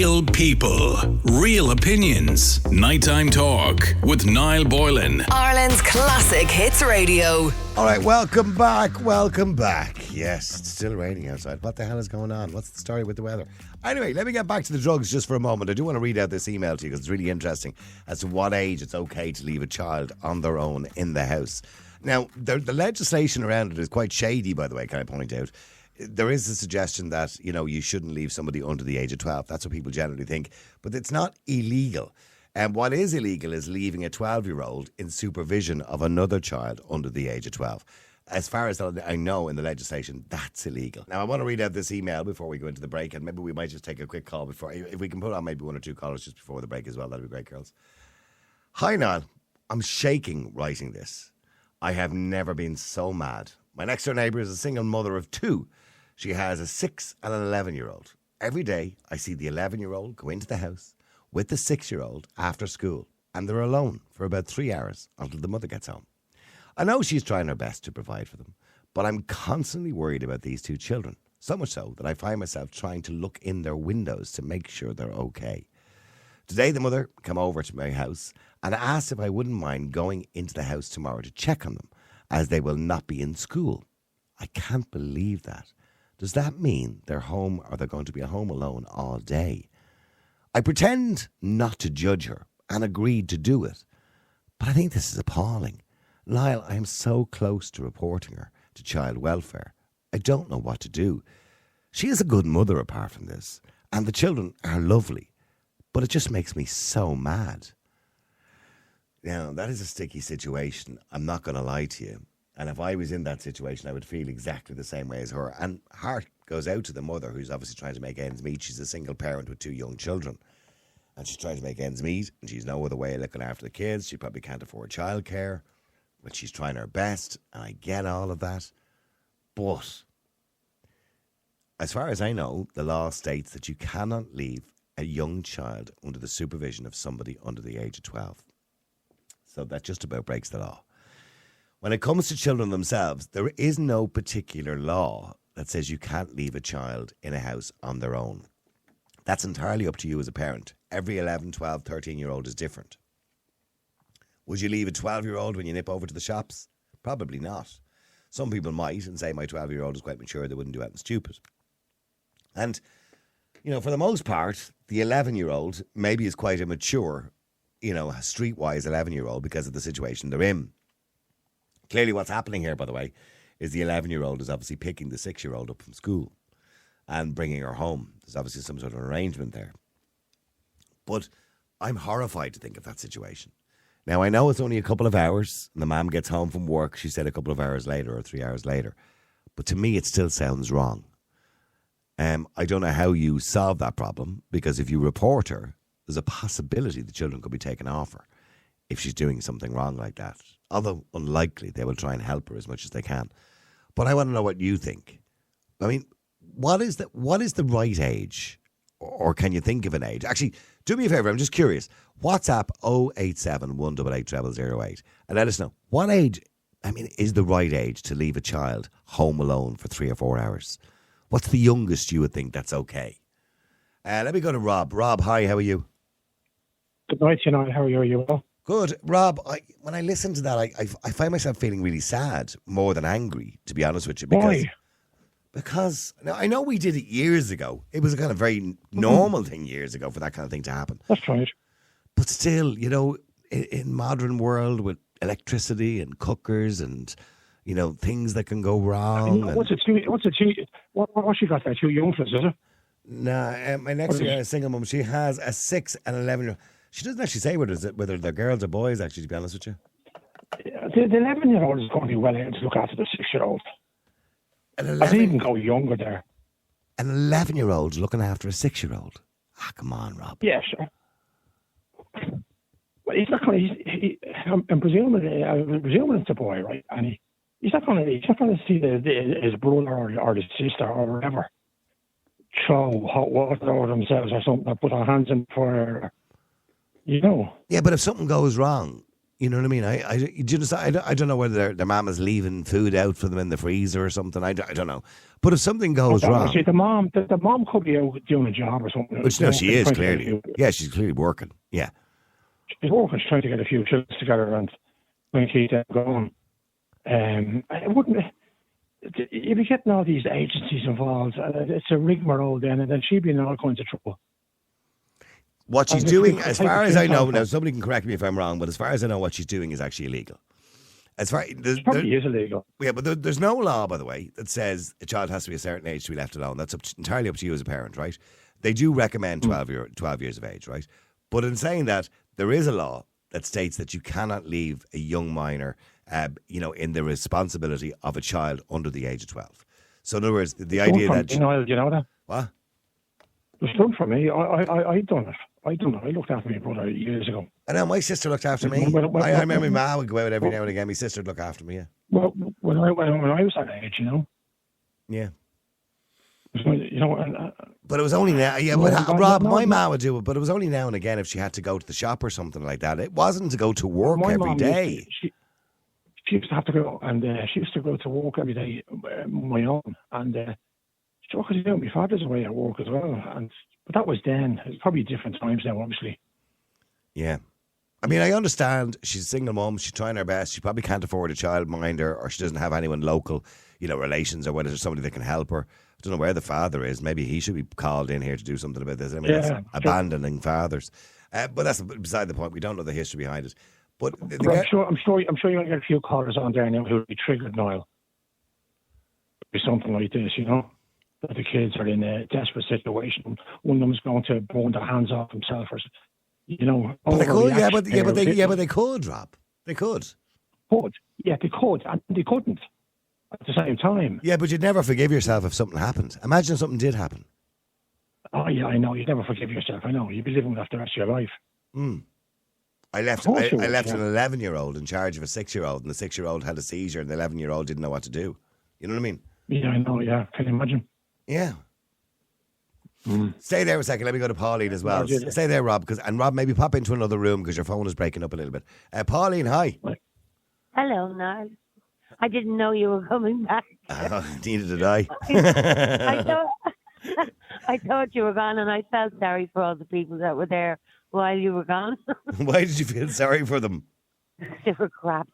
Real people, real opinions. Nighttime Talk with Niall Boylan. Ireland's classic hits radio. All right, welcome back. Yes, it's still raining outside. What the hell is going on? What's the story with the weather? Anyway, let me get back to the drugs just for a moment. I do want to read out this email to you because it's really interesting as to what age it's okay to leave a child on their own in the house. Now, the legislation around it is quite shady, by the way, can I point out. There is a suggestion that, you shouldn't leave somebody under the age of 12. That's what people generally think. But it's not illegal. And what is illegal is leaving a 12-year-old in supervision of another child under the age of 12. As far as I know in the legislation, that's illegal. Now, I want to read out this email before we go into the break, and maybe we might just take a quick call before. If we can put on maybe one or two callers just before the break as well, that'd be great, girls. Hi, Niall. I'm shaking writing this. I have never been so mad. My next door neighbour is a single mother of two. She has a 6 and an 11-year-old. Every day, I see the 11-year-old go into the house with the 6-year-old after school, and they're alone for about 3 hours until the mother gets home. I know she's trying her best to provide for them, but I'm constantly worried about these two children, so much so that I find myself trying to look in their windows to make sure they're okay. Today, the mother came over to my house and asked if I wouldn't mind going into the house tomorrow to check on them, as they will not be in school. I can't believe that. Does that mean they're home or they're going to be at home alone all day? I pretend not to judge her and agreed to do it. But I think this is appalling. Niall, I am so close to reporting her to child welfare. I don't know what to do. She is a good mother apart from this, and the children are lovely. But it just makes me so mad. Now, that is a sticky situation. I'm not going to lie to you. And if I was in that situation, I would feel exactly the same way as her. And heart goes out to the mother, who's obviously trying to make ends meet. She's a single parent with two young children. And she's trying to make ends meet. And she's no other way of looking after the kids. She probably can't afford childcare. But she's trying her best. And I get all of that. But as far as I know, the law states that you cannot leave a young child under the supervision of somebody under the age of 12. So that just about breaks the law. When it comes to children themselves, there is no particular law that says you can't leave a child in a house on their own. That's entirely up to you as a parent. Every 11, 12, 13-year-old is different. Would you leave a 12-year-old when you nip over to the shops? Probably not. Some people might and say my 12-year-old is quite mature, they wouldn't do anything stupid. And, for the most part, the 11-year-old maybe is quite a mature, streetwise 11-year-old because of the situation they're in. Clearly what's happening here, by the way, is the 11-year-old is obviously picking the 6-year-old up from school and bringing her home. There's obviously some sort of arrangement there. But I'm horrified to think of that situation. Now, I know it's only a couple of hours and the mum gets home from work, she said a couple of hours later or 3 hours later. But to me, it still sounds wrong. I don't know how you solve that problem, because if you report her, there's a possibility the children could be taken off her if she's doing something wrong like that. Although unlikely, they will try and help her as much as they can. But I want to know what you think. I mean, what is the right age? Or can you think of an age? Actually, do me a favour, I'm just curious. WhatsApp 087 188 0008 and let us know, what age, is the right age to leave a child home alone for 3 or 4 hours? What's the youngest you would think that's okay? Let me go to Rob. Rob, hi, how are you? Good night, Niall. How are you? Well? Good. Rob, when I listen to that, I find myself feeling really sad more than angry, to be honest with you. Why? Because now, I know we did it years ago. It was a kind of very normal thing years ago for that kind of thing to happen. That's right. But still, in modern world with electricity and cookers and, things that can go wrong. What's she got there? 2 young fellas, is it? Nah, my next single mum, she has a 6 and 11-year-old. She doesn't actually say whether they're girls or boys, actually, to be honest with you. The 11-year-old is going to be well able to look after the 6-year-old. I'd even go younger there. An 11-year-old looking after a 6-year-old? Come on, Rob. Yeah, sure. Well, he's not going to. I'm presuming it's a boy, right? And he's not going to see his brother or his sister or whatever throw hot water over themselves or something, or put their hands in fire. Yeah, but if something goes wrong, You know what I mean? I don't know whether their mama's leaving food out for them in the freezer or something. I don't know. But if something goes wrong, See, the mom could be out doing a job or something. which no, she is clearly. Yeah, she's clearly working. Yeah. She's working. She's trying to get a few children together and trying to keep them going. It wouldn't. You'd be getting all these agencies involved. It's a rigmarole then, and then she'd be in all kinds of trouble. What she's doing, as far as I know, now somebody can correct me if I'm wrong, but as far as I know, what she's doing is actually illegal. It probably is illegal. Yeah, but there's no law, by the way, that says a child has to be a certain age to be left alone. That's entirely up to you as a parent, right? They do recommend 12 years of age, right? But in saying that, there is a law that states that you cannot leave a young minor, in the responsibility of a child under the age of 12. So in other words, the idea that... You know that? What? It was done for me. I done it. I looked after my brother years ago. I know, my sister looked after me. I remember my ma would go out every now and again. My sister would look after me, yeah. Well, when I was that age, Yeah. And, but it was only now. Yeah, Rob, my ma would do it, but it was only now and again if she had to go to the shop or something like that. It wasn't to go to work every day. She used to have to go, and she used to go to work every day on my own. And my father's away at work as well. But that was then. It's probably different times now, obviously. Yeah. I mean, I understand she's a single mum. She's trying her best. She probably can't afford a childminder, or she doesn't have anyone local, relations, or whether there's somebody that can help her. I don't know where the father is. Maybe he should be called in here to do something about this. I mean, that's abandoning fathers. But that's beside the point. We don't know the history behind it. But I'm sure you're going to get a few callers on there now who'll be triggered, Niall. Be something like this, that the kids are in a desperate situation. One of them's going to burn their hands off himself, or But they could, but they could, Rob. They could. Yeah, they could, and they couldn't at the same time. Yeah, but you'd never forgive yourself if something happened. Imagine if something did happen. Oh yeah, I know. You'd never forgive yourself. I know. You'd be living with that the rest of your life. I left an 11-year-old in charge of a 6-year-old, and the 6-year-old had a seizure, and the 11-year-old didn't know what to do. You know what I mean? Yeah, I know. Yeah, can you imagine? Yeah. Stay there a second. Let me go to Pauline as well. Stay there, Rob. And Rob, maybe pop into another room because your phone is breaking up a little bit. Pauline, hi. Hello, Niall. I didn't know you were coming back. Neither did I. I thought you were gone, and I felt sorry for all the people that were there while you were gone. Why did you feel sorry for them? They were crap.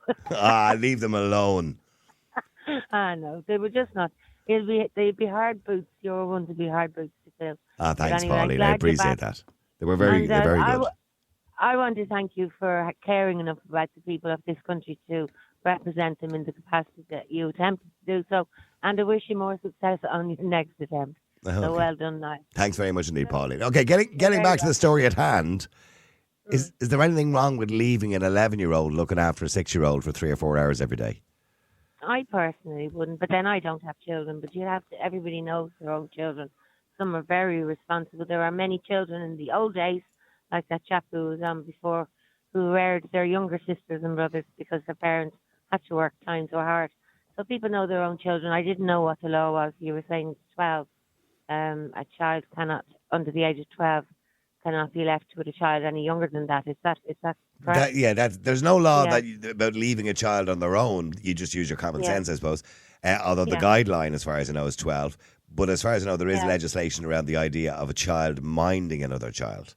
Leave them alone. No, they were just not. They'd be hard boots. Your ones would be hard boots to fill. Thanks, anyway, Pauline. I appreciate that. They're very good. I want to thank you for caring enough about the people of this country to represent them in the capacity that you attempted to do so, and I wish you more success on your next attempt. Okay. So well done, now. Thanks very much indeed, Pauline. Okay, getting back to the story at hand. Is there anything wrong with leaving an 11-year-old looking after a 6-year-old for 3 or 4 hours every day? I personally wouldn't, but then I don't have children. But everybody knows their own children. Some are very responsible. There are many children in the old days, like that chap who was on before, who reared their younger sisters and brothers because their parents had to work time so hard. So people know their own children. I didn't know what the law was. You were saying 12. A child cannot, under the age of 12, cannot be left with a child any younger than that. Is that correct? There's no law about leaving a child on their own. You just use your common sense, I suppose. Although the guideline, as far as I know, is 12. But as far as I know, there is legislation around the idea of a child minding another child.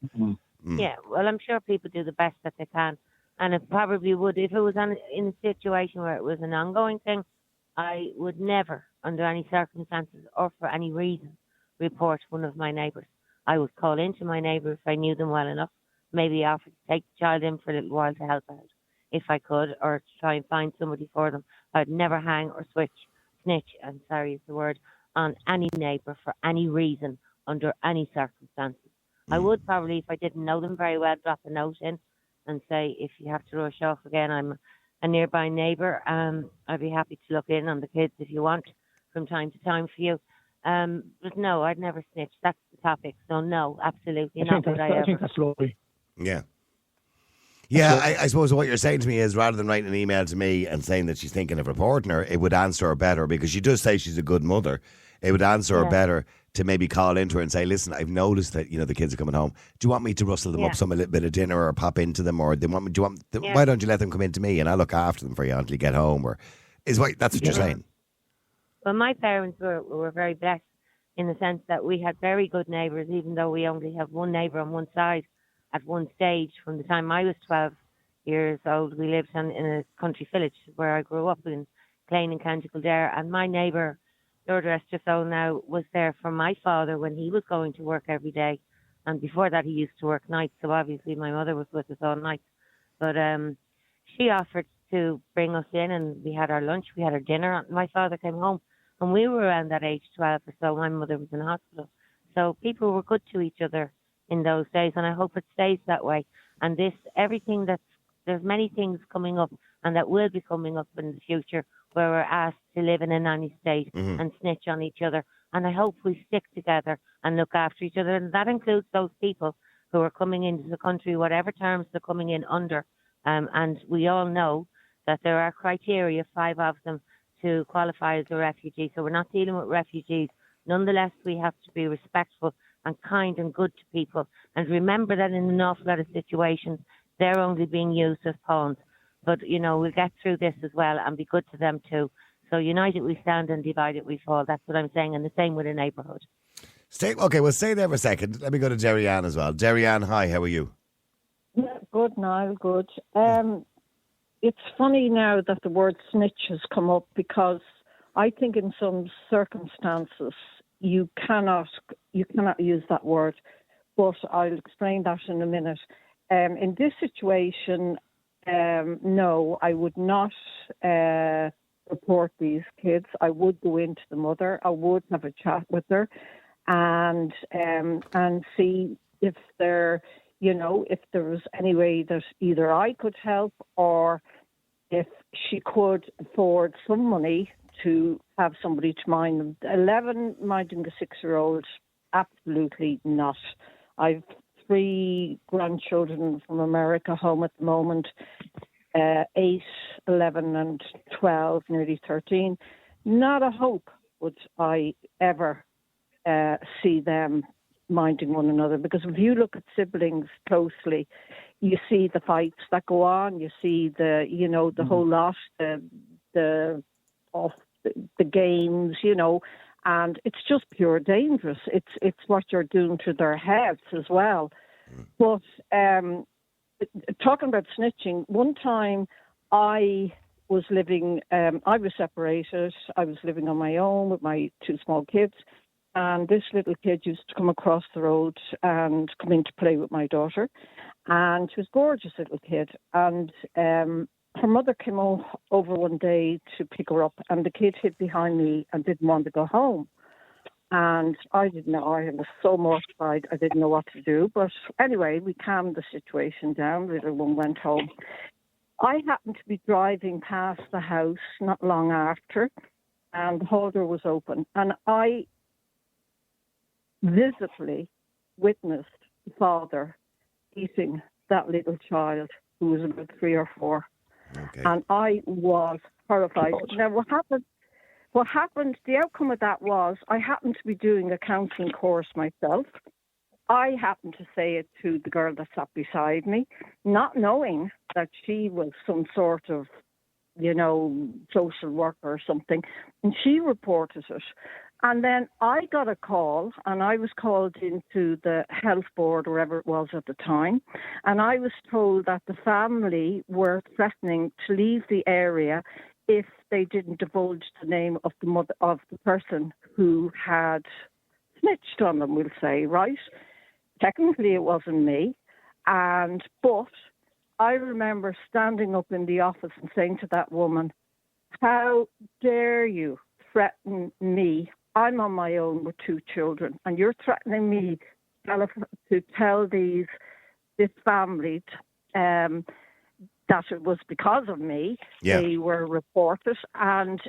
Yeah, well, I'm sure people do the best that they can. And it probably would, if it was in a situation where it was an ongoing thing, I would never, under any circumstances or for any reason, report one of my neighbours. I would call into my neighbour if I knew them well enough, maybe offer to take the child in for a little while to help out, if I could, or to try and find somebody for them. I'd never hang or snitch, I'm sorry is the word, on any neighbour for any reason, under any circumstances. I would probably, if I didn't know them very well, drop a note in and say, if you have to rush off again, I'm a nearby neighbour. I'd be happy to look in on the kids if you want from time to time for you. But no, I'd never snitch. That's the topic. So no, absolutely not. I think that's lovely. Yeah. Yeah, I suppose what you're saying to me is rather than writing an email to me and saying that she's thinking of reporting her, it would answer her better because she does say she's a good mother. It would answer her better to maybe call into her and say, listen, I've noticed that, the kids are coming home. Do you want me to rustle them up a little bit of dinner or pop into them? Or why don't you let them come into me and I'll look after them for you until you get home? Or that's what you're saying? Well, my parents were very blessed in the sense that we had very good neighbours, even though we only have one neighbour on one side at one stage. From the time I was 12 years old, we lived in a country village where I grew up in Clane in County Kildare, and my neighbour, Lord rest her soul now, was there for my father when he was going to work every day. And before that, he used to work nights, so obviously my mother was with us all night. But she offered to bring us in, and we had our lunch, we had our dinner. My father came home, and we were around that age, 12 or so. My mother was in hospital. So people were good to each other in those days, and I hope it stays that way. And there's many things coming up, and that will be coming up in the future, where we're asked to live in a nanny state and snitch on each other. And I hope we stick together and look after each other. And that includes those people who are coming into the country, whatever terms they're coming in under. And we all know that there are criteria, 5 of them, to qualify as a refugee. So we're not dealing with refugees. Nonetheless, we have to be respectful and kind and good to people. And remember that in an awful lot of situations, they're only being used as pawns. But, we'll get through this as well and be good to them too. So united we stand and divided we fall. That's what I'm saying. And the same with a neighbourhood. We'll stay there for a second. Let me go to Jerry Ann as well. Jerry Ann, hi, how are you? Yeah, good, Niall, good. It's funny now that the word snitch has come up, because I think in some circumstances you cannot use that word, but I'll explain that in a minute. In this situation, no, I would not report these kids. I would go into the mother. I would have a chat with her and see if if there was any way that either I could help, or if she could afford some money to have somebody to mind them. 11 minding a 6-year-old, absolutely not. I've 3 grandchildren from America home at the moment, 8, 11 and 12, nearly 13. Not a hope would I ever see them minding one another, because if you look at siblings closely, you see the fights that go on, you see the whole lot, the games, and it's just pure dangerous. It's what you're doing to their heads as well. But talking about snitching, one time I was separated. I was living on my own with my 2 small kids. And this little kid used to come across the road and come in to play with my daughter. And she was a gorgeous little kid. And her mother came over one day to pick her up, and the kid hid behind me and didn't want to go home. And I didn't know. I was so mortified. I didn't know what to do. But anyway, we calmed the situation down. The little one went home. I happened to be driving past the house not long after, and the hall door was open. And I visibly witnessed the father eating that little child who was about 3 or 4. Okay. And I was horrified. Now, what happened, the outcome of that was I happened to be doing a counselling course myself. I happened to say it to the girl that sat beside me, not knowing that she was some sort of, social worker or something. And she reported it. And then I got a call, and I was called into the health board, or wherever it was at the time, and I was told that the family were threatening to leave the area if they didn't divulge the name of the mother of the person who had snitched on them, we'll say, right? Technically, it wasn't me, but I remember standing up in the office and saying to that woman, "How dare you threaten me? I'm on my own with 2 children, and you're threatening me to tell this family that it was because of me." Yeah. They were reported, and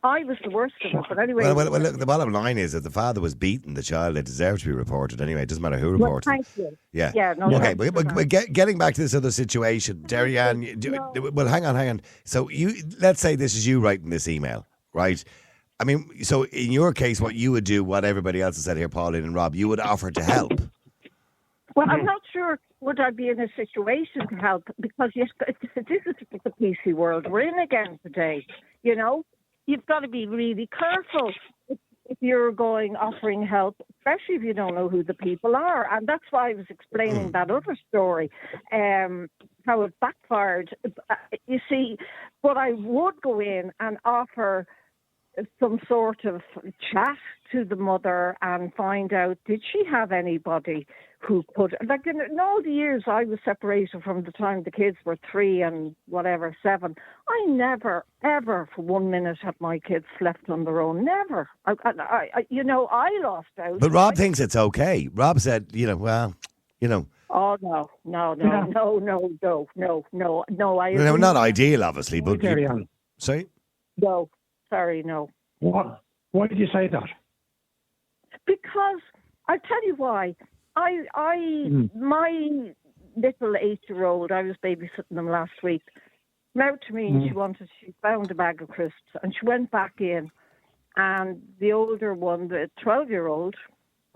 I was the worst of it. But anyway, Well, look, the bottom line is that the father was beating the child. It deserved to be reported anyway. It doesn't matter who reported. Thank you. Yeah. Yeah. No, Okay, but getting back to this other situation, Jerry Ann. Well, hang on. So let's say this is you writing this email, right? I mean, so in your case, what you would do, what everybody else has said here, Pauline and Rob, you would offer to help. Well, I'm not sure would I be in a situation to help because yes, this is the PC world we're in again today. You know, you've got to be really careful if you're offering help, especially if you don't know who the people are. And that's why I was explaining that other story, how it backfired. You see, but I would go in and offer some sort of chat to the mother and find out, did she have anybody who could, like in all the years I was separated from the time the kids were 3 and 7, I never, ever for 1 minute had my kids left on their own. Never. I lost out. But Rob thinks it's okay. Rob said, well, Oh, no. Not ideal, obviously, but... Sorry? No. Sorry, no. What? Why did you say that? Because I'll tell you why. My little 8-year-old, I was babysitting them last week, came out to me and she found a bag of crisps and she went back in. And the older one, the 12-year-old,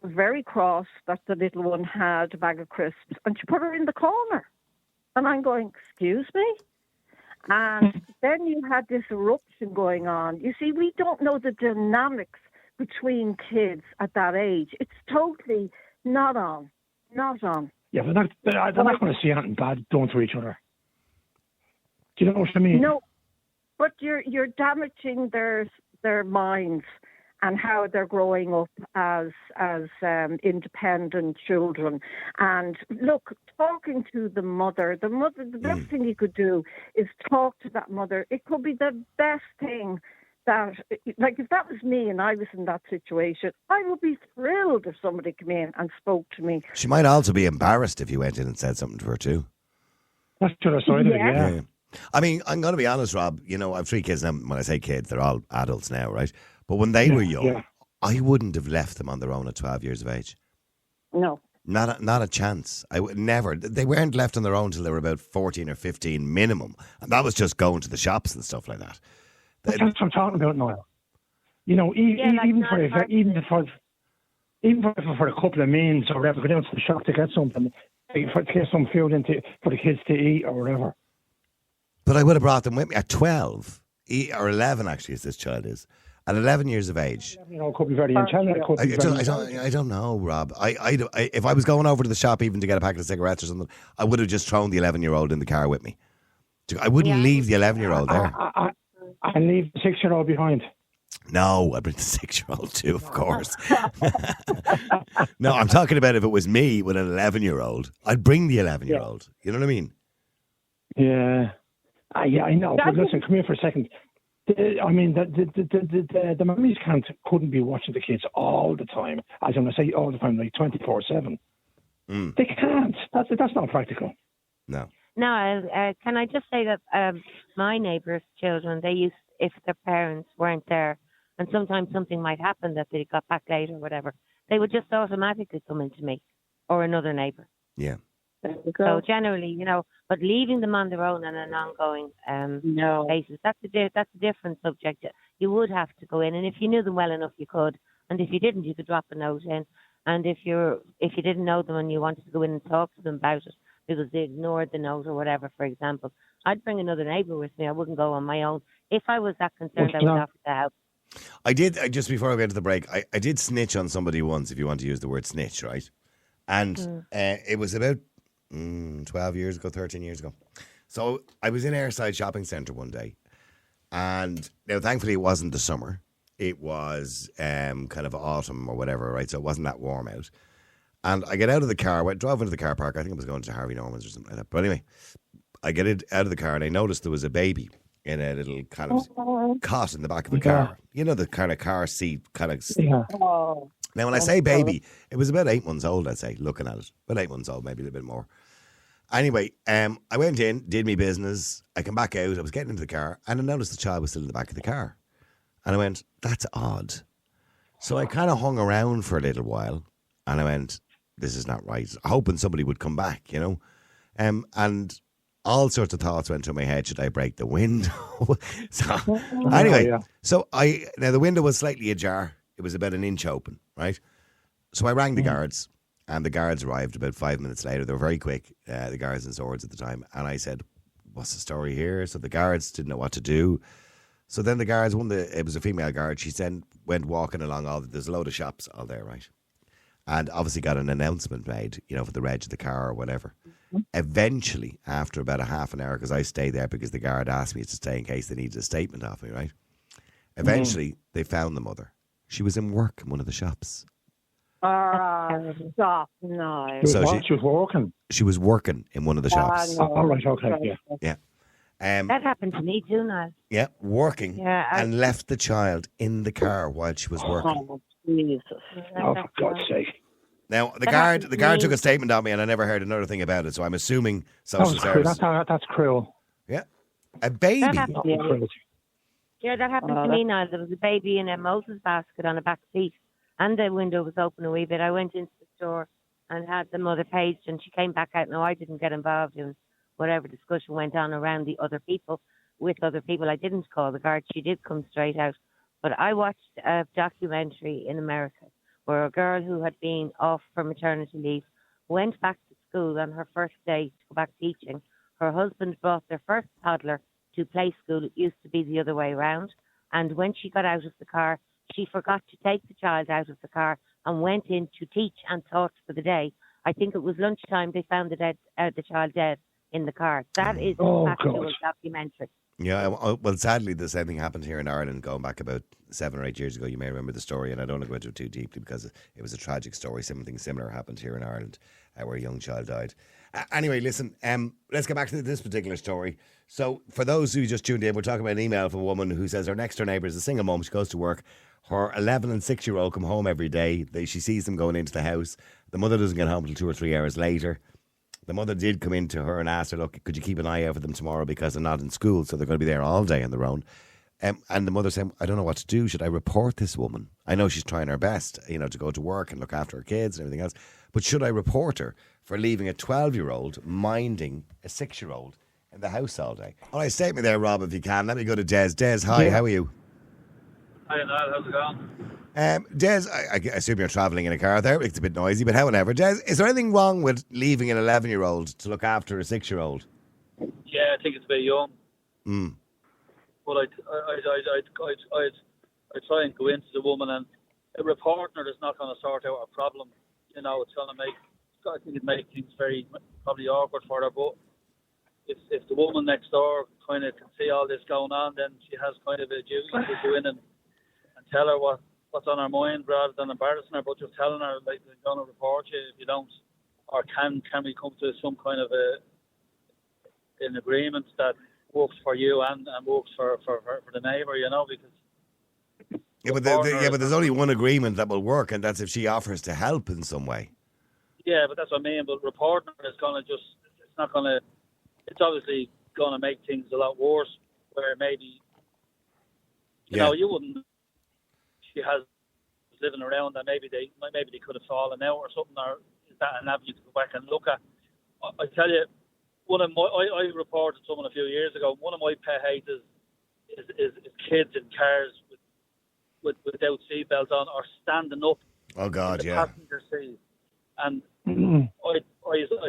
was very cross that the little one had a bag of crisps and she put her in the corner. And I'm going, excuse me? And then you had this eruption going on. You see, we don't know the dynamics between kids at that age. It's totally not on. Yeah, but they're not going to see anything bad done to each other. Do you know what I mean? No, but you're damaging their minds and how they're growing up as independent children. And look, talking to the mother, the best thing you could do is talk to that mother. It could be the best thing that, like if that was me and I was in that situation, I would be thrilled if somebody came in and spoke to me. She might also be embarrassed if you went in and said something to her too. That's the other side of it, yeah. I mean, I'm going to be honest, Rob. I have 3 kids now. When I say kids, they're all adults now, right? But when they were young, I wouldn't have left them on their own at 12 years of age. No. Not a chance. I would never. They weren't left on their own till they were about 14 or 15 minimum. And that was just going to the shops and stuff like that. That's what I'm talking about, Niall. Even for a couple of meals or whatever, go down to the shop to get something, to get some food for the kids to eat or whatever. But I would have brought them with me at 12, or 11 actually, as this child is. At 11 years of age. It could be very intelligent. I don't know, Rob. If I was going over to the shop even to get a packet of cigarettes or something, I would have just thrown the 11-year-old in the car with me. I wouldn't leave the 11-year-old there. I leave the 6-year-old behind. No, I'd bring the 6-year-old too, of course. No, I'm talking about if it was me with an 11-year-old, I'd bring the 11-year-old. You know what I mean? Yeah. Yeah, I know. But listen, come here for a second. The mummies couldn't be watching the kids all the time. As I'm going to say, all the time, like 24/7. They can't. That's not practical. No. No, can I just say that my neighbours' children, they used, if their parents weren't there, and sometimes something might happen that they got back late or whatever, they would just automatically come into me or another neighbour. Yeah. So generally, but leaving them on their own on an ongoing basis, that's a different subject. You would have to go in, and if you knew them well enough, you could. And if you didn't, you could drop a note in. And if you didn't know them and you wanted to go in and talk to them about it because they ignored the note or whatever, for example, I'd bring another neighbour with me. I wouldn't go on my own. If I was that concerned, I would offer to help. I did, just before I went to the break, I did snitch on somebody once, if you want to use the word snitch, right? And it was about 12 years ago, 13 years ago. So I was in Airside Shopping Centre one day. And now, thankfully, it wasn't the summer. It was kind of autumn or whatever, right? So it wasn't that warm out. And I get out of the car, drove into the car park. I think I was going to Harvey Norman's or something like that. But anyway, I get out of the car and I noticed there was a baby in a little kind of cot in the back of the car. You know, the kind of car seat kind of... Yeah. Now, when I say baby, it was about 8 months old, I'd say, looking at it. About 8 months old, maybe a little bit more. Anyway, I went in, did my business. I come back out. I was getting into the car and I noticed the child was still in the back of the car. And I went, that's odd. So I kind of hung around for a little while and I went, this is not right. Hoping somebody would come back, And all sorts of thoughts went through my head. Should I break the window? So anyway, yeah. so now the window was slightly ajar. It was about an inch open, right? So I rang the guards, and the guards arrived about 5 minutes later. They were very quick, the guards and swords at the time. And I said, what's the story here? So the guards didn't know what to do. So then the guards, it was a female guard, she then went walking along there's a load of shops all there, right? And obviously got an announcement made, for the reg of the car or whatever. Eventually, after about a half an hour, because I stayed there because the guard asked me to stay in case they needed a statement off me, right? Eventually, they found the mother. She was in work in one of the shops. Stop, no. So She was working. She was working in one of the shops. no. All right, okay, yeah. Yeah. That happened to me too, Niall. Yeah, working and left the child in the car while she was working. Oh, Jesus. Oh, for God's sake. Now, the guard took a statement on me, and I never heard another thing about it, so I'm assuming social service. That's cruel. Yeah. A baby. That happened, That's cruelty. Yeah, that happened to me, Niall. There was a baby in a Moses basket on the back seat, and the window was open a wee bit. I went into the store and had the mother paged, and she came back out. No, I didn't get involved in whatever discussion went on around the other people, with other people. I didn't call the guard. She did come straight out. But I watched a documentary in America where a girl who had been off for maternity leave went back to school on her first day to go back teaching. Her husband brought their first toddler to play school. It used to be the other way around. And when she got out of the car, she forgot to take the child out of the car and went in to teach and taught for the day. I think it was lunchtime they found the child dead in the car. That is an actual documentary. Yeah, well, sadly, the same thing happened here in Ireland going back about 7 or 8 years ago. You may remember the story, and I don't want to go into it too deeply because it was a tragic story. Something similar happened here in Ireland where a young child died. Anyway, listen, let's get back to this particular story. So, for those who just tuned in, we're talking about an email from a woman who says her next door neighbour is a single mum. She goes to work. Her 11 and 6-year-old come home every day. She sees them going into the house. The mother doesn't get home until 2 or 3 hours later. The mother did come in to her and asked her, look, could you keep an eye out for them tomorrow because they're not in school, so they're going to be there all day on their own. And the mother said, I don't know what to do. Should I report this woman? I know she's trying her best, to go to work and look after her kids and everything else. But should I report her for leaving a 12-year-old minding a 6-year-old in the house all day? All right, state me there, Rob, if you can. Let me go to Des. Des, hi, how are you? Hi, Niall, how's it going? Des, I assume you're travelling in a car there. It's a bit noisy, but however. Des, is there anything wrong with leaving an 11-year-old to look after a 6-year-old? Yeah, I think it's a bit young. But I'd try and go into the woman, and a reporter is not going to sort out a problem. It's going to make things very probably awkward for her. But if the woman next door kind of can see all this going on, then she has kind of a duty to go in and tell her what's on her mind rather than embarrassing her, but just telling her, like, they're going to report you if you don't. Or can we come to some kind of an agreement that works for you and works for the neighbour, because... but there's only one agreement that will work, and that's if she offers to help in some way. Yeah, but that's what I mean. But reporting is going to it's obviously going to make things a lot worse, where maybe, you wouldn't... She has living around that maybe they could have fallen out or something, or is that an avenue to go back and look at? I tell you, I reported someone a few years ago. One of my pet hates is kids in cars without seatbelts on or standing up. Oh God, in the yeah. passenger seat. And I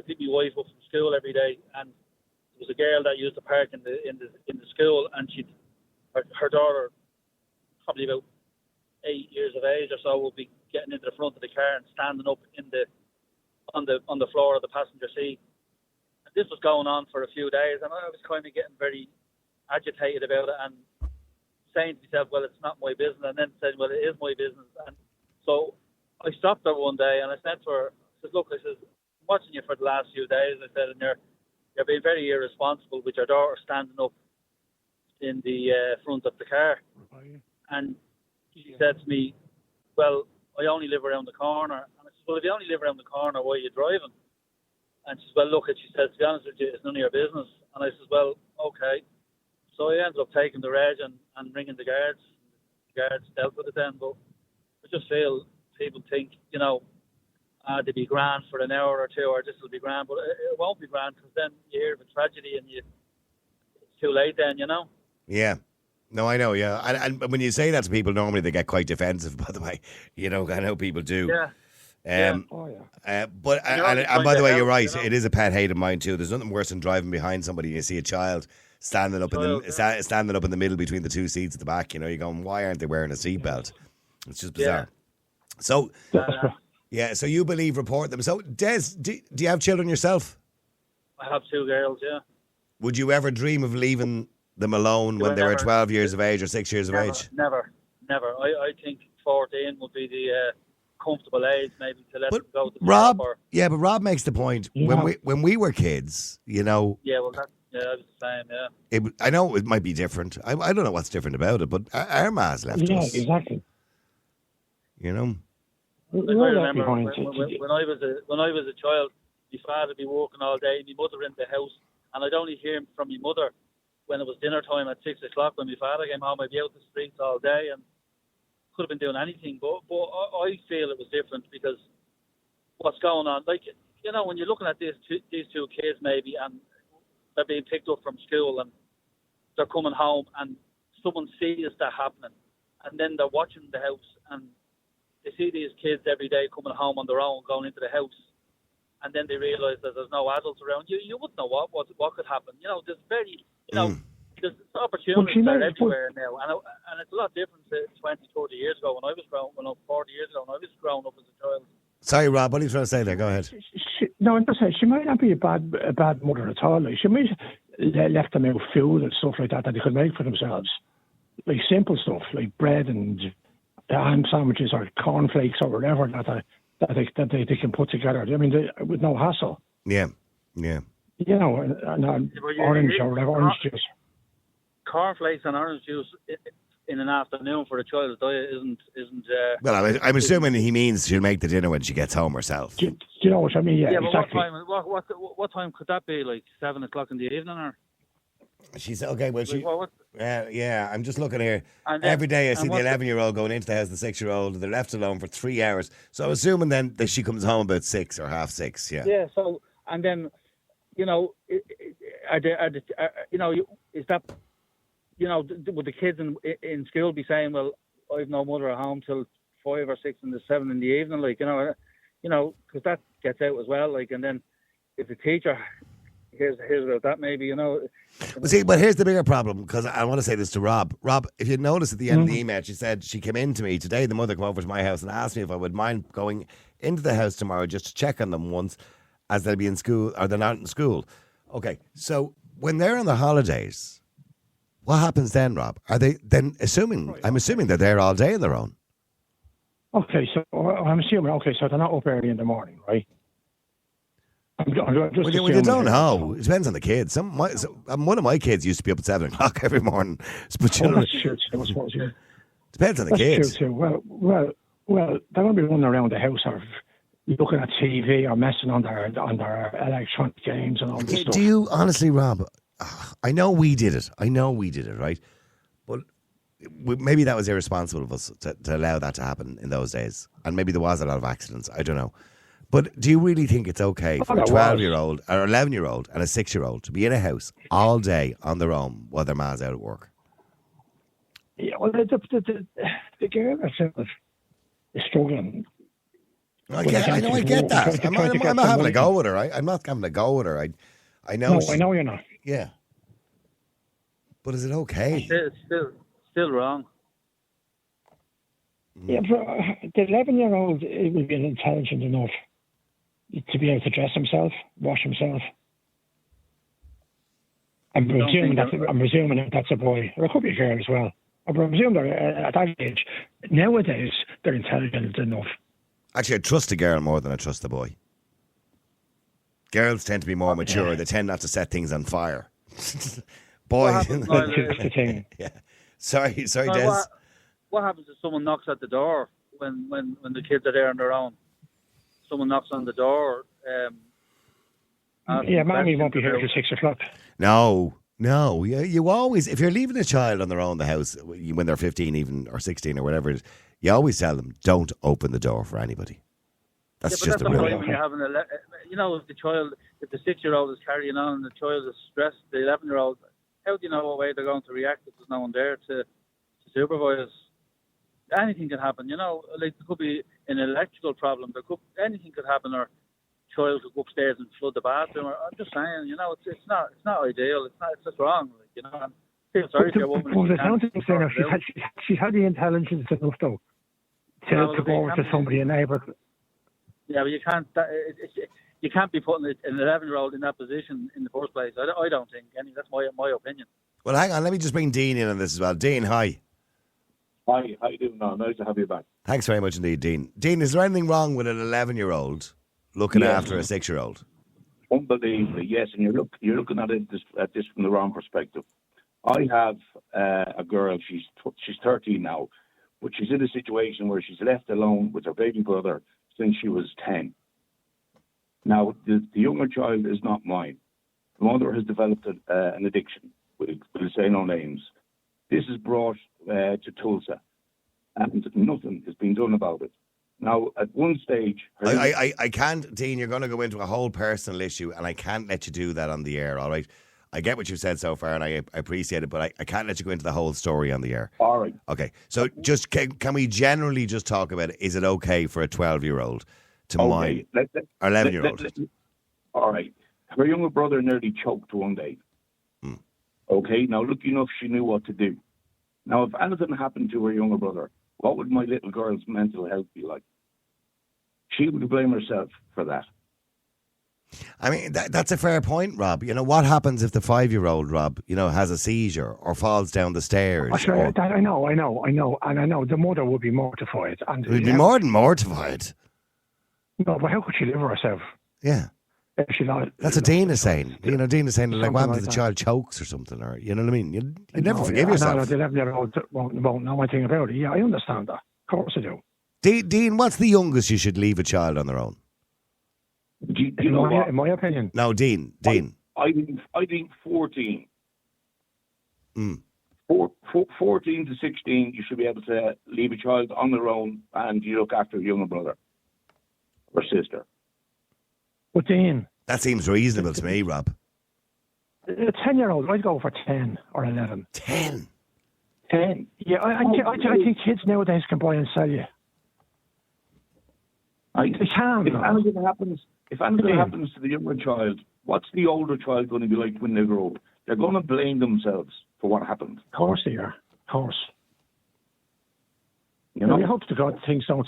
pick my wife up from school every day, and there was a girl that used to park in the school, and her daughter, probably about 8 years of age or so, will be getting into the front of the car and standing up on the floor of the passenger seat. And this was going on for a few days, and I was kind of getting very agitated about it and saying to myself, well, it's not my business, and then saying, well, it is my business. And so I stopped her one day and I said to her, I said, look, I'm watching you for the last few days, I said, and you're being very irresponsible with your daughter standing up in the front of the car. And she said to me, well, I only live around the corner. And I said, well, if you only live around the corner, why are you driving? And she said, well, look, she said, to be honest with you, it's none of your business. And I said, well, okay. So I ended up taking the reg and ringing the guards. The guards dealt with it then. But I just feel people think, to be grand for an hour or two, or this will be grand, but it won't be grand because then you hear of a tragedy and it's too late then, you know? Yeah. No, I know, yeah. And when you say that to people, normally they get quite defensive, by the way. You know, I know people do. Yeah. But and by the way, you're right. It is a pet hate of mine too. There's nothing worse than driving behind somebody and you see a child standing up in the middle between the two seats at the back. You know, you're going, why aren't they wearing a seatbelt? It's just bizarre. So, so you believe report them. So, Des, do you have children yourself? I have 2 girls. Yeah. Would you ever dream of leaving them alone when they were 12 years of age or 6 years of age? Never. I think 14 would be the comfortable age, maybe, to let them go to Rob, or, but Rob makes the point. When we were kids, you know. Yeah, well, it was the same. Yeah. I know it might be different. I don't know what's different about it, but our ma's left us. Yeah, exactly. You know. I remember when I was a child, my father would be working all day, my mother in the house, and I'd only hear from my mother when it was dinner time at 6 o'clock. When my father came home, I'd be out the streets all day and could have been doing anything. But I feel it was different because what's going on, like, you know, when you're looking at these two kids maybe, and they're being picked up from school and they're coming home and someone sees that happening, and then they're watching the house and they see these kids every day coming home on their own, going into the house, and then they realise that there's no adults around. You wouldn't know what could happen. You know, there's there's opportunities there everywhere now, and it's a lot different to 20, 30 years ago when I was growing, 40 years ago when I was growing up as a child. Sorry, Rob, what are you trying to say there? Go ahead. I'm just saying, she might not be a bad mother at all. Like, she might have left them out food and stuff like that they could make for themselves. Like simple stuff, like bread and ham sandwiches or cornflakes or whatever that they can put together. I mean, with no hassle. Yeah. You know, orange or whatever, orange juice. Cornflakes and orange juice in an afternoon for a child's diet isn't. Well, I'm assuming he means she'll make the dinner when she gets home herself. Do you know what I mean? Yeah, exactly. But what time could that be? Like 7 o'clock in the evening, or? She's okay. Well, she. Yeah, I'm just looking here. Every day I see the 11-year-old going into the house, the 6-year-old. They're left alone for 3 hours. So I'm assuming then that she comes home about 6 or 6:30. Yeah. Yeah. So and then, you know, is that, you know, would the kids in school be saying, well, I've no mother at home till 5 or 6 and 7 in the evening, like, you know, because that gets out as well, like, and then if the teacher hears about that, maybe, you know. Well, see, but here's the bigger problem, because I want to say this to Rob. Rob, if you notice at the end of the email, she said she came in to me today. The mother came over to my house and asked me if I would mind going into the house tomorrow just to check on them once, as they'll be in school or they're not in school. Okay, so when they're on the holidays, what happens then, Rob? Are they then I'm assuming they're there all day on their own. Okay, so I'm assuming. Okay, so they're not up early in the morning, right? Well, you don't know. It depends on the kids. One of my kids used to be up at 7 o'clock every morning. But that's true too, I suppose, yeah. Depends on the kids. That's true too. Well, they're going to be running around the house or looking at TV or messing on their electronic games and all this stuff. Do you honestly, Rob? I know we did it, right? But maybe that was irresponsible of us to allow that to happen in those days. And maybe there was a lot of accidents. I don't know. But do you really think it's okay for a 12-year-old or 11-year-old and a 6-year-old to be in a house all day on their own while their ma's out at work? Yeah, well, the girl herself is struggling. I get that. I'm not having a go with her. I'm not having a go with her. I know. No, I know you're not. Yeah. But is it okay? It's still wrong. Yeah, but the 11-year-old will be intelligent enough to be able to dress himself, wash himself. I'm presuming that's a boy. Or it could be a girl as well. I presume they're at that age. Nowadays, they're intelligent enough. Actually, I trust the girl more than I trust the boy. Girls tend to be more mature. Yeah. They tend not to set things on fire. Boys. Yeah. Sorry, Des. What happens if someone knocks at the door when the kids are there on their own? Someone knocks on the door. Mommy won't be here till 6 o'clock. No. You always, if you're leaving a child on their own in the house when they're 15 even or 16 or whatever it is, you always tell them, don't open the door for anybody. That's but just that's the not rule. right when you're having if the 6-year-old is carrying on and the child is stressed, the 11-year-old, how do you know what way they're going to react if there's no one there to supervise? Anything can happen, like there could be an electrical problem, anything could happen, or child could go upstairs and flood the bathroom. I'm just saying, it's not ideal. It's just wrong, I feel sorry for your woman. Well, the sound thing saying she's had the intelligence enough though to go over to somebody, a neighbour. Yeah, but you can't. You can't be putting an 11-year-old in that position in the first place. I don't think. That's my opinion. Well, hang on. Let me just bring Dean in on this as well. Dean, hi. Hi, how you doing now? Nice to have you back. Thanks very much indeed, Dean. Dean, is there anything wrong with an 11-year-old looking after a 6-year-old? Unbelievably, yes. And you're looking at this from the wrong perspective. I have a girl. She's 13 now, but she's in a situation where she's left alone with her baby brother since she was 10. Now, the younger child is not mine. The mother has developed an addiction. We'll say no names. This is brought to Tulsa, and nothing has been done about it. Now, at one stage... I can't, Dean, you're going to go into a whole personal issue, and I can't let you do that on the air, all right? I get what you've said so far, and I appreciate it, but I can't let you go into the whole story on the air. All right. Okay, so just can we generally just talk about, is it okay for a 12-year-old to mine or 11-year-old? All right. Her younger brother nearly choked one day. Okay, now lucky enough she knew what to do. Now, if anything happened to her younger brother, what would my little girl's mental health be like? She would blame herself for that. I mean, that's a fair point, Rob. What happens if the 5-year-old, Rob, has a seizure or falls down the stairs? I know. And I know the mother would be mortified. And would be more than mortified. No, but how could she live with herself? Yeah. That's what Dean is saying. Dean is saying, like, what happens if the child chokes or something? Or, you know what I mean? You'd never forgive yourself. No, the 11-year-old won't know anything about it. Yeah, I understand that. Of course I do. Dean, what's the youngest you should leave a child on their own? In my opinion. No, Dean. I think 14. 14 to 16, you should be able to leave a child on their own and you look after a younger brother or sister. But Dean, that seems reasonable to me, Rob. A 10-year-old, I'd go for 10 or 11. 10? 10. Yeah, I think kids nowadays can buy and sell you. They can. If anything happens to the younger child, what's the older child going to be like when they grow up? They're going to blame themselves for what happened. Of course they are. Of course. You hope to God things don't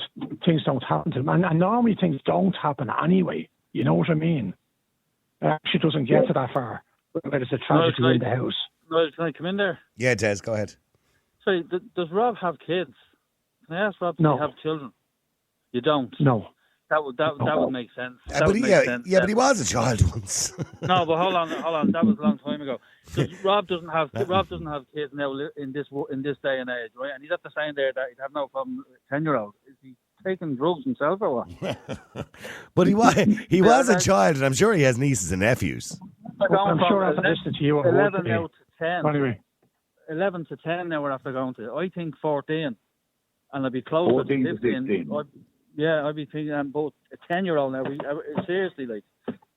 happen to them. And normally things don't happen anyway. You know what I mean? It actually doesn't get to that far. Where there's a tragedy in the house. Can I come in there? Yeah, Des, go ahead. Sorry, does Rob have kids? Can I ask Rob, does he have children? You don't? No. That would make sense. But he was a child once. No, but hold on. That was a long time ago. Rob doesn't have kids now in this day and age, right? And he's at the saying there that he'd have no problem with a 10-year-old. Is he taking drugs himself or what? But he was a child, and I'm sure he has nieces and nephews. I'm sure after listening to you, 11 now to 10. Anyway, 11 to 10 now we're after going to. I think 14, and I'd be closer to 15. I'd be thinking, but a 10-year-old now. Seriously, like,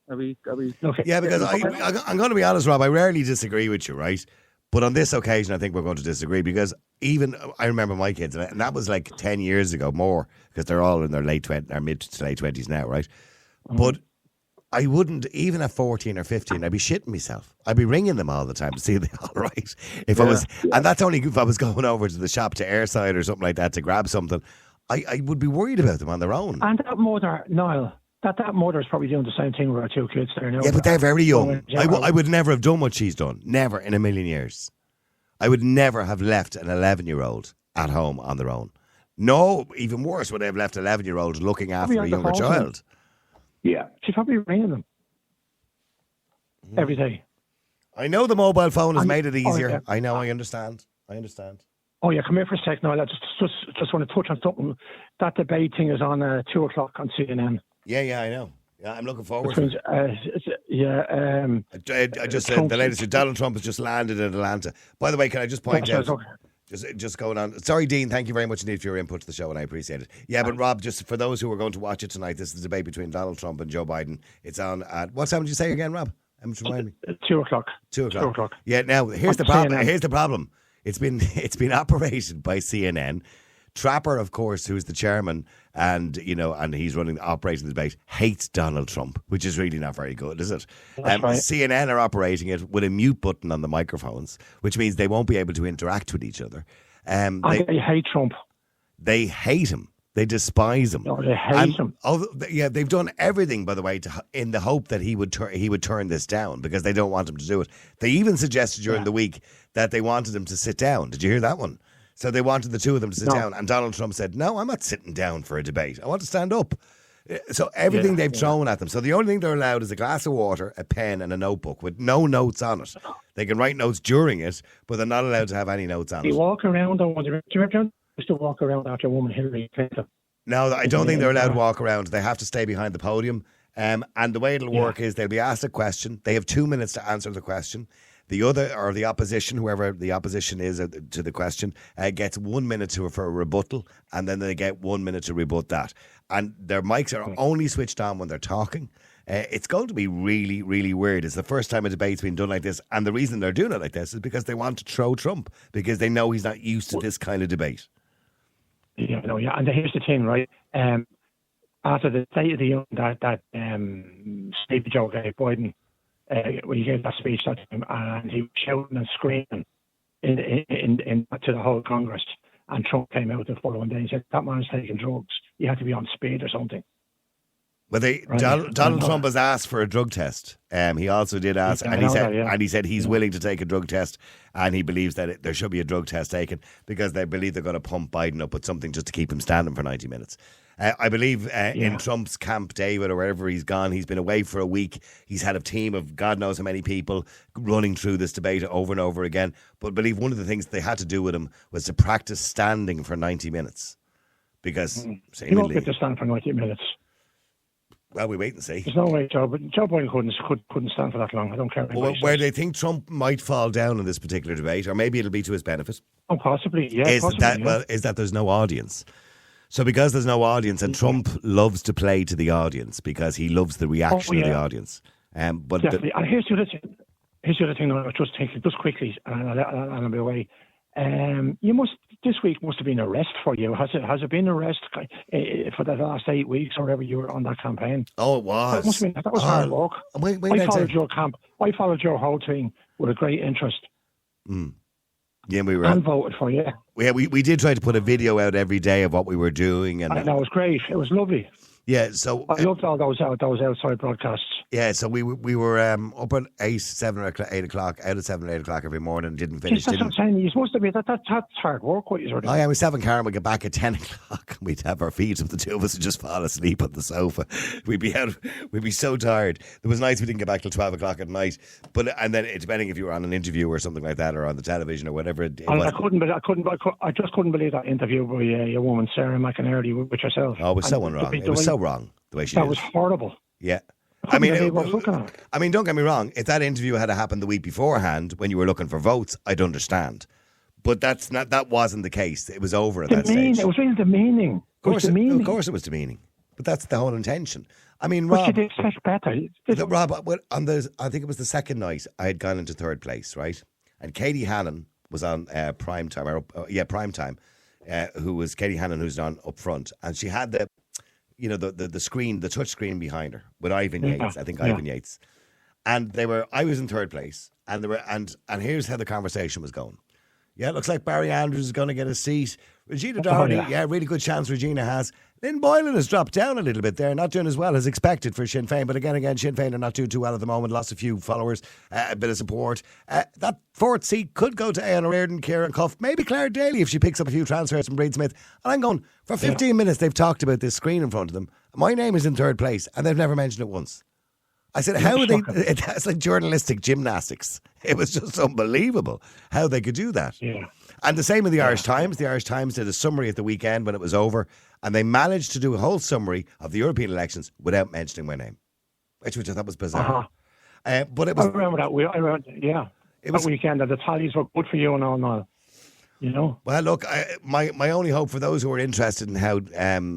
are we? Okay. Yeah, because I'm going to be honest, Rob. I rarely disagree with you, right? But on this occasion, I think we're going to disagree because even I remember my kids, and that was like 10 years ago, more because they're all in their mid to late 20s now, right? But I wouldn't, even at 14 or 15, I'd be shitting myself. I'd be ringing them all the time to see if they're all right. I was, and that's only if I was going over to the shop to Airside or something like that to grab something. I would be worried about them on their own. And that mother, Niall, that mother is probably doing the same thing with our two kids there now. Yeah, but they're very young. I would never have done what she's done. Never in a million years. I would never have left an 11-year-old at home on their own. No, even worse, would I have left an 11-year-old looking after a younger child. Yeah. She's probably ringing them every day. I know the mobile phone has made it easier. Yeah. I know, I understand. Oh, yeah, come here for a sec now. I just want to touch on something. That debate thing is on 2 o'clock on CNN. Yeah, I know. Yeah, I'm looking forward to it. I just said the latest. Donald Trump has just landed in Atlanta. By the way, can I just point out Just going on. Sorry, Dean. Thank you very much indeed for your input to the show, and I appreciate it. Yeah, but Rob, just for those who are going to watch it tonight, this is the debate between Donald Trump and Joe Biden. It's on at what time did you say again, Rob? Remind me. 2 o'clock. 2 o'clock. 2 o'clock. Yeah. Now here's the On problem. CNN. Here's the problem. It's been operated by CNN. Trapper, of course, who's the chairman, and he's operating the debate, hates Donald Trump, which is really not very good, is it? That's right. CNN are operating it with a mute button on the microphones, which means they won't be able to interact with each other. They hate Trump. They hate him. They despise him. No, they hate him. Yeah, they've done everything, by the way, in the hope that he would turn this down because they don't want him to do it. They even suggested during the week that they wanted him to sit down. Did you hear that one? So they wanted the two of them to sit down, and Donald Trump said, "No, I'm not sitting down for a debate. I want to stand up." So everything they've thrown at them. So the only thing they're allowed is a glass of water, a pen, and a notebook with no notes on it. They can write notes during it, but they're not allowed to have any notes on it. They walk around. Do you remember used to walk around after a woman Hillary Clinton? No, I don't think they're allowed to walk around. They have to stay behind the podium. And the way it'll work is they'll be asked a question. They have 2 minutes to answer the question. The other, or the opposition, whoever the opposition is to the question, gets 1 minute for a rebuttal, and then they get 1 minute to rebut that. And their mics are only switched on when they're talking. It's going to be really, really weird. It's the first time a debate's been done like this, and the reason they're doing it like this is because they want to throw Trump, because they know he's not used to this kind of debate. Yeah, no, yeah. And here's the thing, right? After the State of the Union that Steve Joe gave Biden, when he gave that speech that time, and he was shouting and screaming to the whole Congress, and Trump came out the following day and said, "That man's taking drugs. You have to be on speed or something." But Donald Trump has asked for a drug test. He also did ask, and he said he's willing to take a drug test, and he believes that there should be a drug test taken because they believe they're going to pump Biden up with something just to keep him standing for 90 minutes. I believe in Trump's Camp David or wherever he's gone, he's been away for a week. He's had a team of God knows how many people running through this debate over and over again. But I believe one of the things they had to do with him was to practice standing for 90 minutes. Because he won't get to stand for 90 minutes. Well, we wait and see. There's no way Joe Biden couldn't stand for that long. I don't care. Well, where they think Trump might fall down in this particular debate, or maybe it'll be to his benefit. Oh, possibly, yeah. Is that there's no audience. So because there's no audience, and Trump loves to play to the audience because he loves the reaction of the audience. But definitely. And here's the other thing. I'll just take it just quickly, and I'll be away. This week must have been a rest for you. Has it been a rest for the last 8 weeks or whatever you were on that campaign? Oh, it was. That was hard work. I followed your camp. I followed your whole thing with a great interest. Yeah, we were. And voted for you. Yeah, we did try to put a video out every day of what we were doing, and that was great. It was lovely. Yeah, so I loved all those outside broadcasts. Yeah, so we were up at 8 o'clock, out at 7 or 8 o'clock every morning. Didn't finish. That's what I'm saying. You supposed to be that's hard work. What you were doing. Oh yeah, we'd have in car and we'd get back at 10 o'clock. We'd have our feet up, the two of us, and just fall asleep on the sofa. We'd be so tired. There was nights we didn't get back till 12 o'clock at night. And then depending if you were on an interview or something like that, or on the television or whatever. I just couldn't believe that interview by your woman Sarah McInerney with yourself. Oh, it was so wrong. It was so wrong the way she did. That was horrible. Yeah. I mean, don't get me wrong. If that interview had happened the week beforehand when you were looking for votes, I'd understand. But that wasn't the case. It was over at that stage. It was really demeaning. Of course it was demeaning. But that's the whole intention. I mean, Rob... But you did expect better. Rob, I think it was the second night, I had gone into third place, right? And Katie Hannon was on prime time, who was Katie Hannon, who's on up front. And she had the screen, the touch screen behind her with Ivan Yates. I think Ivan Yates. And I was in third place, and and here's how the conversation was going. Yeah, it looks like Barry Andrews is going to get a seat. Regina Doherty, really good chance Regina has. Lynn Boylan has dropped down a little bit there, not doing as well as expected for Sinn Féin. But again, Sinn Féin are not doing too well at the moment. Lost a few followers, a bit of support. That fourth seat could go to Aodhán Ó Ríordáin, Kieran Cuff, maybe Claire Daly if she picks up a few transfers from Breed Smith. And I'm going, for 15 minutes they've talked about this screen in front of them. My name is in third place, and they've never mentioned it once. I said, how are they? It's like journalistic gymnastics. It was just unbelievable how they could do that. Yeah. And the same with the Irish Times. The Irish Times did a summary at the weekend when it was over, and they managed to do a whole summary of the European elections without mentioning my name, which I thought was bizarre. But it was. I remember that. That weekend, that the tallies were good for you and all. You know. Well, look, my only hope for those who are interested in how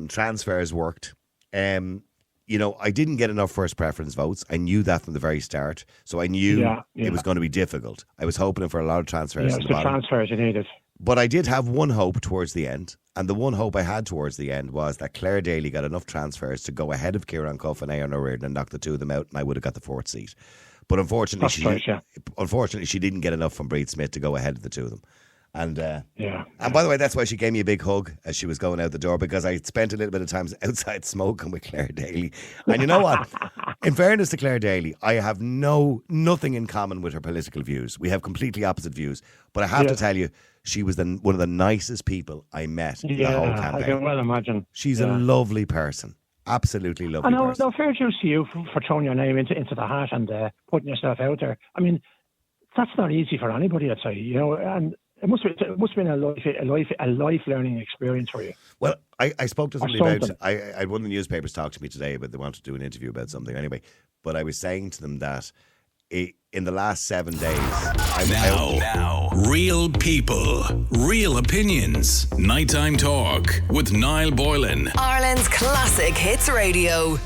transfers worked, you know, I didn't get enough first preference votes. I knew that from the very start, so I knew it was going to be difficult. I was hoping for a lot of transfers. Yeah, it's the transfers you needed. But I did have one hope towards the end, and the one hope I had towards the end was that Claire Daly got enough transfers to go ahead of Kieran Cuff and Aaron O'Riordan and knock the two of them out, and I would have got the fourth seat. But unfortunately, she didn't get enough from Breed Smith to go ahead of the two of them. And and by the way, that's why she gave me a big hug as she was going out the door, because I spent a little bit of time outside smoking with Claire Daly. And you know what? In fairness to Claire Daly, I have nothing in common with her political views. We have completely opposite views. But I have to tell you, she was one of the nicest people I met in the whole campaign. I can well imagine. She's a lovely person. Absolutely lovely person. No fair dues to you for throwing your name into the hat and putting yourself out there. I mean, that's not easy for anybody, I'd say, you know, and it must have been a life learning experience for you. Well, I spoke to somebody about. I had one of the newspapers talk to me today, but they wanted to do an interview about something anyway. But I was saying to them that in the last 7 days, Now, real people, real opinions. Nighttime Talk with Niall Boylan. Ireland's Classic Hits Radio.